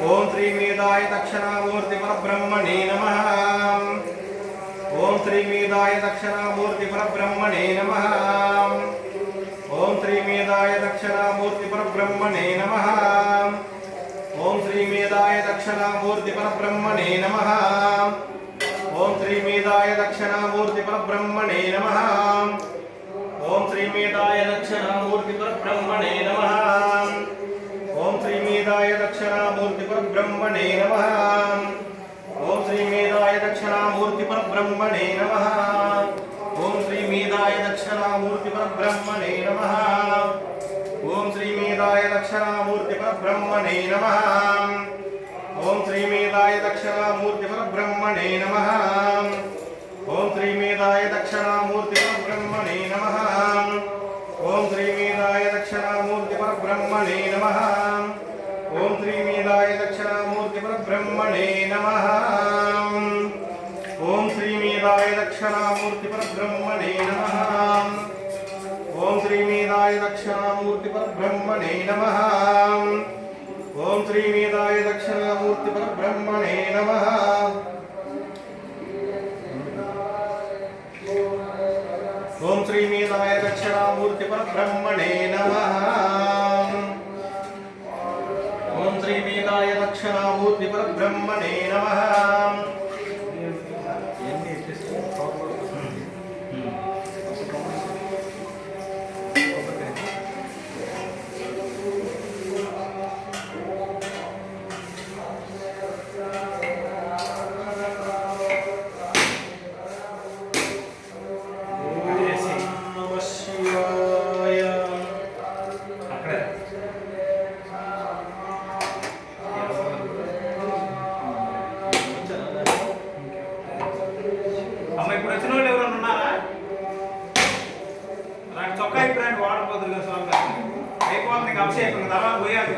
ఓం శ్రీ మేధాయ దక్షిణామూర్తి పరబ్రహ్మణే నమః. ఓం శ్రీ మేధాయ దక్షిణామూర్తి పరబ్రహ్మణే నమః. ఓం శ్రీ మేధాయ దక్షిణామూర్తి పరబ్రహ్మణే నమః. ఓం శ్రీ మేధాయ దక్షిణామూర్తి పరబ్రహ్మణే నమః. ఓం శ్రీ మేధాయ దక్షిణామూర్తి పరబ్రహ్మణే నమః. ఓం శ్రీ మేధాయ దక్షిణామూర్తి పరబ్రహ్మణే నమః. ఓం శ్రీ మేధాయ దక్షిణామూర్తి పరబ్రహ్మణే నమః. ఓం శ్రీ మేధాయ దక్షిణామూర్తి పరబ్రహ్మణే నమః. ఓం శ్రీ మేధాయ దక్షిణామూర్తి పరబ్రహ్మణే నమః. ఓం శ్రీ మేధాయ దక్షిణామూర్తి పరబ్రహ్మణే నమః. ఓం శ్రీ మేధాయ దక్షిణామూర్తి పరబ్రహ్మణే నమః. ఓం శ్రీ మేధాయ దక్షిణామూర్తి పరబ్రహ్మణే నమః. ఓం శ్రీ మేధాయ దక్షిణామూర్తి పరబ్రహ్మణే నమః. ఓం శ్రీ మేధాయ దక్షిణామూర్తి పరబ్రహ్మణే నమః. ఓం శ్రీ మేధాయ దక్షిణామూర్తి పరబ్రహ్మణే నమః. ఓం శ్రీ మేధాయ దక్షిణామూర్తి పరబ్రహ్మణే నమః. ఓం శ్రీ మేధాయ దక్షిణామూర్తి పరబ్రహ్మణే నమః. ఓం శ్రీ మేధాయ దక్షిణామూర్తి పరబ్రహ్మణే నమః. ఓం శ్రీ మేధాయ దక్షిణామూర్తి పరబ్రహ్మణే నమః. ఇప్పుడు వచ్చిన వాళ్ళు ఎవరైనా ఉన్నారా? చొక్కా ఇప్పుడు వాడపోతుంది కదా స్వామి, అయిపోతుంది అభిషేకం తర్వాత పోయాలి.